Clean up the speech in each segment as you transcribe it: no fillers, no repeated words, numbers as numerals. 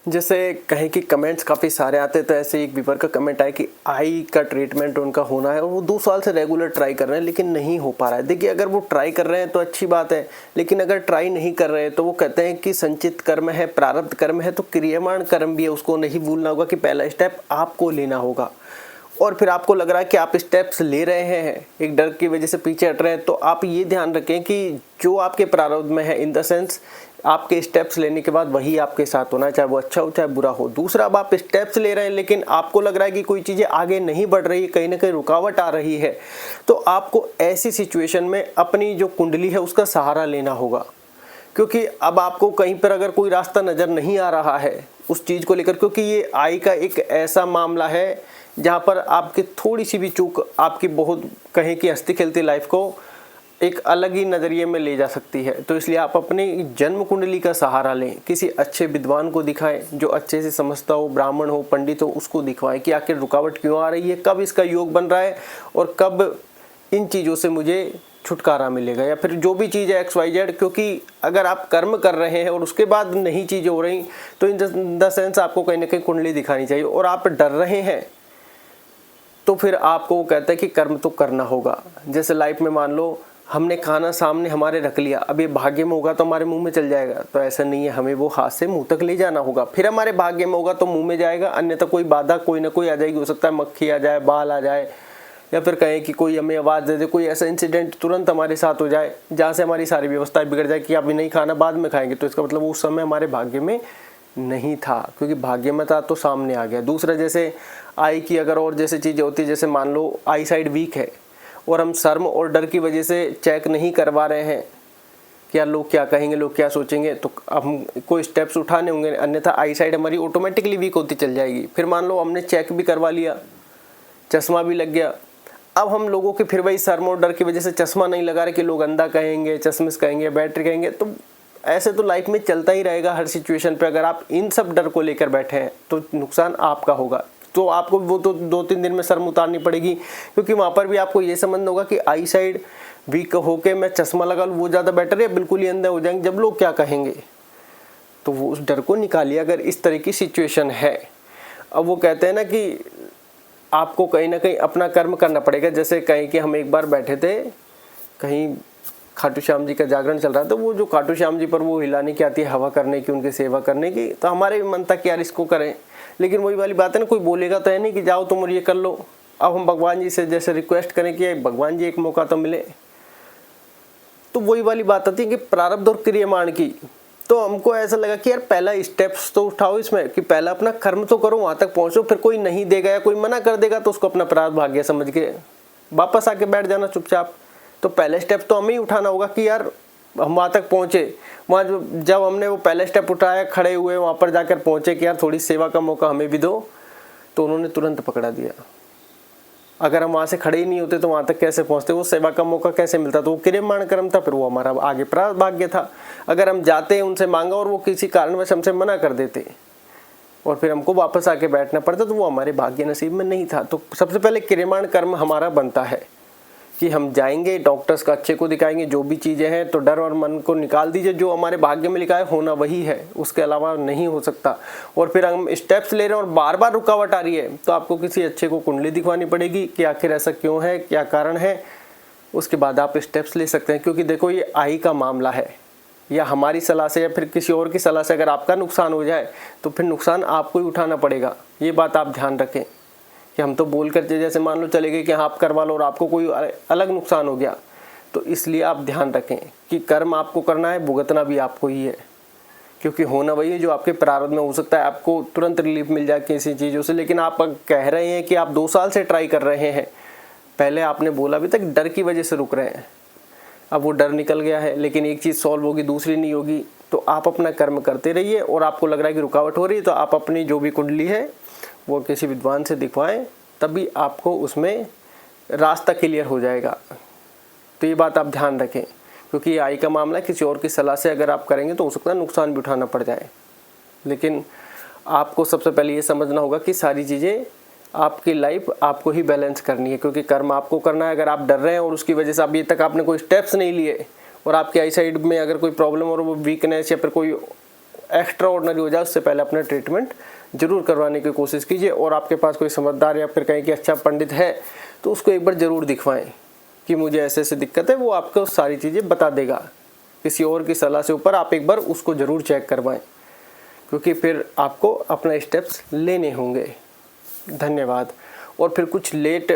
जैसे कहें कि कमेंट्स काफ़ी सारे आते हैं, तो ऐसे एक व्यूअर का कमेंट आया कि आई का ट्रीटमेंट उनका होना है और वो 2 साल से रेगुलर ट्राई कर रहे हैं लेकिन नहीं हो पा रहा है। देखिए, अगर वो ट्राई कर रहे हैं तो अच्छी बात है, लेकिन अगर ट्राई नहीं कर रहे हैं तो वो कहते हैं कि संचित कर्म है, प्रारब्ध कर्म है, तो क्रियमाण कर्म भी है, उसको नहीं भूलना होगा कि पहला स्टेप आपको लेना होगा। और फिर आपको लग रहा है कि आप स्टेप्स ले रहे हैं, एक डर की वजह से पीछे हट रहे हैं, तो आप ये ध्यान रखें कि जो आपके प्रारब्ध में है, इन द सेंस आपके स्टेप्स लेने के बाद वही आपके साथ होना है, चाहे वो अच्छा हो चाहे बुरा हो। दूसरा, अब आप स्टेप्स ले रहे हैं लेकिन आपको लग रहा है कि कोई चीज़ें आगे नहीं बढ़ रही है, कहीं ना कहीं रुकावट आ रही है, तो आपको ऐसी सिचुएशन में अपनी जो कुंडली है उसका सहारा लेना होगा। क्योंकि अब आपको कहीं पर अगर कोई रास्ता नज़र नहीं आ रहा है उस चीज़ को लेकर, क्योंकि ये आई का एक ऐसा मामला है जहाँ पर आपकी थोड़ी सी भी चूक आपकी बहुत कहें कि हंसती खेलती लाइफ को एक अलग ही नज़रिए में ले जा सकती है। तो इसलिए आप अपनी जन्म कुंडली का सहारा लें, किसी अच्छे विद्वान को दिखाएं जो अच्छे से समझता हो, ब्राह्मण हो, पंडित हो, उसको दिखवाएं कि आखिर रुकावट क्यों आ रही है, कब इसका योग बन रहा है और कब इन चीज़ों से मुझे छुटकारा मिलेगा, या फिर जो भी चीज़ है XYZ। क्योंकि अगर आप कर्म कर रहे हैं और उसके बाद नहीं चीज़ें हो रही, तो इन द सेंस आपको कहीं ना कहीं कुंडली दिखानी चाहिए। और आप डर रहे हैं तो फिर आपको वो कहता है कि कर्म तो करना होगा। जैसे लाइफ में मान लो हमने खाना सामने हमारे रख लिया, अब ये भाग्य में होगा तो हमारे मुंह में चल जाएगा, तो ऐसा नहीं है, हमें वो हाथ से मुंह तक ले जाना होगा, फिर हमारे भाग्य में होगा तो मुंह में जाएगा, अन्यथा कोई बाधा कोई ना कोई आ जाएगी। हो सकता है मक्खी आ जाए, बाल आ जाए, या फिर कहें कि कोई हमें आवाज़ दे दे, कोई ऐसा इंसिडेंट तुरंत हमारे साथ हो जाए जहाँ से हमारी सारी व्यवस्था बिगड़ जाए कि अभी नहीं खाना बाद में खाएंगे, तो इसका मतलब उस समय हमारे भाग्य में नहीं था, क्योंकि भाग्य में था तो सामने आ गया। दूसरा, जैसे आई की अगर और जैसे चीज़ें होती है, जैसे मान लो आई साइड वीक है और हम शर्म और डर की वजह से चेक नहीं करवा रहे हैं कि यार लोग क्या कहेंगे, लोग क्या सोचेंगे, तो हम कोई स्टेप्स उठाने होंगे, अन्यथा आई साइड हमारी ऑटोमेटिकली वीक होती चल जाएगी। फिर मान लो हमने चेक भी करवा लिया, चश्मा भी लग गया, अब हम लोगों के फिर वही शर्म और डर की वजह से चश्मा नहीं लगा रहे कि लोग अंधा कहेंगे, चश्मिश कहेंगे, बैटरी कहेंगे, तो ऐसे तो लाइफ में चलता ही रहेगा हर सिचुएशन पे। अगर आप इन सब डर को लेकर बैठे हैं तो नुकसान आपका होगा। तो आपको वो तो 2-3 दिन में शर्म उतारनी पड़ेगी, क्योंकि वहाँ पर भी आपको ये समझना होगा कि आई साइड वीक होके मैं चश्मा लगा लूँ वो ज़्यादा बेटर है, बिल्कुल ही अंधे हो जाएंगे जब लोग क्या कहेंगे, तो वो उस डर को निकालिए अगर इस तरह की सिचुएशन है। अब वो कहते हैं ना कि आपको कहीं ना कहीं अपना कर्म करना पड़ेगा। जैसे कहीं कि हम एक बार बैठे थे कहीं, खाटू श्याम जी का जागरण चल रहा था, तो वो जो खाटू श्याम जी पर वो हिलाने की आती है, हवा करने की, उनकी सेवा करने की, तो हमारे भी मन था कि यार इसको करें, लेकिन वही वाली बात है ना, कोई बोलेगा तो है नहीं कि जाओ तुम और ये कर लो। अब हम भगवान जी से जैसे रिक्वेस्ट करें कि भगवान जी एक मौका तो मिले, तो वही वाली बात आती है कि प्रारब्ध और क्रियमाण की। तो हमको ऐसा लगा कि यार पहला स्टेप्स तो उठाओ इसमें, कि पहला अपना कर्म तो करो, वहां तक पहुंचो, फिर कोई नहीं देगा या कोई मना कर देगा तो उसको अपना प्रारब्ध भाग्य समझ के वापस आके बैठ जाना चुपचाप। तो पहले स्टेप तो हमें ही उठाना होगा कि यार हम वहां तक पहुंचे। वहां जब हमने वो पहले स्टेप उठाया, खड़े हुए वहां पर जाकर पहुंचे कि यार थोड़ी सेवा का मौका हमें भी दो, तो उन्होंने तुरंत पकड़ा दिया। अगर हम वहां से खड़े ही नहीं होते तो वहां तक कैसे पहुंचते, वो सेवा का मौका कैसे मिलता, तो वो क्रियमाण कर्म था, फिर वो हमारा आगे प्रारब्ध भाग्य था। अगर हम जाते उनसे मांगा और वो किसी कारणवश हमसे मना कर देते और फिर हमको वापस आके बैठना पड़ता, तो वो हमारे भाग्य नसीब में नहीं था। तो सबसे पहले क्रियमाण कर्म हमारा बनता है कि हम जाएंगे, डॉक्टर्स का अच्छे को दिखाएंगे, जो भी चीज़ें हैं, तो डर और मन को निकाल दीजिए, जो हमारे भाग्य में लिखा है होना वही है, उसके अलावा नहीं हो सकता। और फिर हम स्टेप्स ले रहे हैं और बार बार रुकावट आ रही है, तो आपको किसी अच्छे को कुंडली दिखवानी पड़ेगी कि आखिर ऐसा क्यों है, क्या कारण है, उसके बाद आप स्टेप्स ले सकते हैं। क्योंकि देखो ये आई का मामला है, या हमारी सलाह से या फिर किसी और की सलाह से अगर आपका नुकसान हो जाए तो फिर नुकसान आपको ही उठाना पड़ेगा। ये बात आप ध्यान रखें कि हम तो बोल कर जैसे मान लो चले गए कि आप करवा लो और आपको कोई अलग नुकसान हो गया, तो इसलिए आप ध्यान रखें कि कर्म आपको करना है, भुगतना भी आपको ही है, क्योंकि होना वही है जो आपके प्रारब्ध में। हो सकता है आपको तुरंत रिलीफ मिल जाए किसी चीज़ों से, लेकिन आप कह रहे हैं कि आप 2 साल से ट्राई कर रहे हैं, पहले आपने बोला अभी तक डर की वजह से रुक रहे हैं, अब वो डर निकल गया है, लेकिन एक चीज़ सॉल्व होगी दूसरी नहीं होगी। तो आप अपना कर्म करते रहिए, और आपको लग रहा है कि रुकावट हो रही है तो आप अपनी जो भी कुंडली है वो किसी विद्वान से दिखवाएं, तभी आपको उसमें रास्ता क्लियर हो जाएगा। तो ये बात आप ध्यान रखें, क्योंकि ये आई का मामला है, किसी और की सलाह से अगर आप करेंगे तो हो सकता है नुकसान भी उठाना पड़ जाए। लेकिन आपको सबसे पहले ये समझना होगा कि सारी चीज़ें आपकी लाइफ आपको ही बैलेंस करनी है, क्योंकि कर्म आपको करना है। अगर आप डर रहे हैं और उसकी वजह से अभी तक आपने कोई स्टेप्स नहीं लिए और आपकी आई साइड में अगर कोई प्रॉब्लम और वो वीकनेस या फिर कोई एक्स्ट्रा ऑर्डिनरी हो जाए उससे पहले अपना ट्रीटमेंट जरूर करवाने की कोशिश कीजिए। और आपके पास कोई समझदार या फिर कहीं कि अच्छा पंडित है तो उसको एक बार ज़रूर दिखवाएं कि मुझे ऐसे ऐसे दिक्कत है, वो आपको सारी चीज़ें बता देगा। किसी और की सलाह से ऊपर आप एक बार उसको ज़रूर चेक करवाएं, क्योंकि फिर आपको अपना स्टेप्स लेने होंगे। धन्यवाद। और फिर कुछ लेट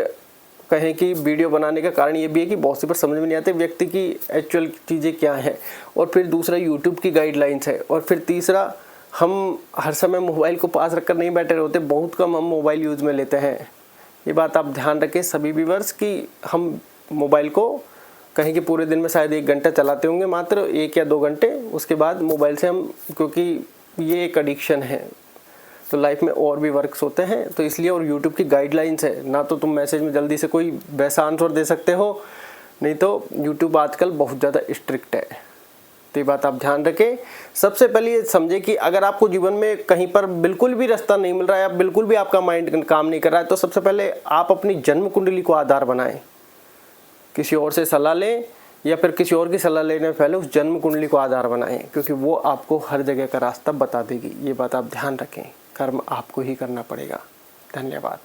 कहें कि वीडियो बनाने का कारण ये भी है कि बहुत सी बार समझ में नहीं आते व्यक्ति की एक्चुअल चीज़ें क्या हैं, और फिर दूसरा यूट्यूब की गाइडलाइंस है, और फिर तीसरा हम हर समय मोबाइल को पास रखकर नहीं बैठे रहते, बहुत कम हम मोबाइल यूज़ में लेते हैं। ये बात आप ध्यान रखें सभी व्यूअर्स कि हम मोबाइल को कहीं कि पूरे दिन में शायद 1 घंटा चलाते होंगे, मात्र 1 या 2 घंटे, उसके बाद मोबाइल से हम, क्योंकि ये एक एडिक्शन है, तो लाइफ में और भी वर्क्स होते हैं तो इसलिए। और यूट्यूब की गाइडलाइंस है ना, तो तुम मैसेज में जल्दी से कोई वैसा आंसर दे सकते हो, नहीं तो यूट्यूब आजकल बहुत ज़्यादा स्ट्रिक्ट है। तो ये बात आप ध्यान रखें। सबसे पहले ये समझे कि अगर आपको जीवन में कहीं पर बिल्कुल भी रास्ता नहीं मिल रहा है या बिल्कुल भी आपका माइंड काम नहीं कर रहा है, तो सबसे पहले आप अपनी जन्म कुंडली को आधार बनाएं। किसी और से सलाह लें या फिर किसी और की सलाह लेने से पहले उस जन्म कुंडली को आधार बनाएं, क्योंकि वो आपको हर जगह का रास्ता बता देगी। ये बात आप ध्यान रखें, कर्म आपको ही करना पड़ेगा। धन्यवाद।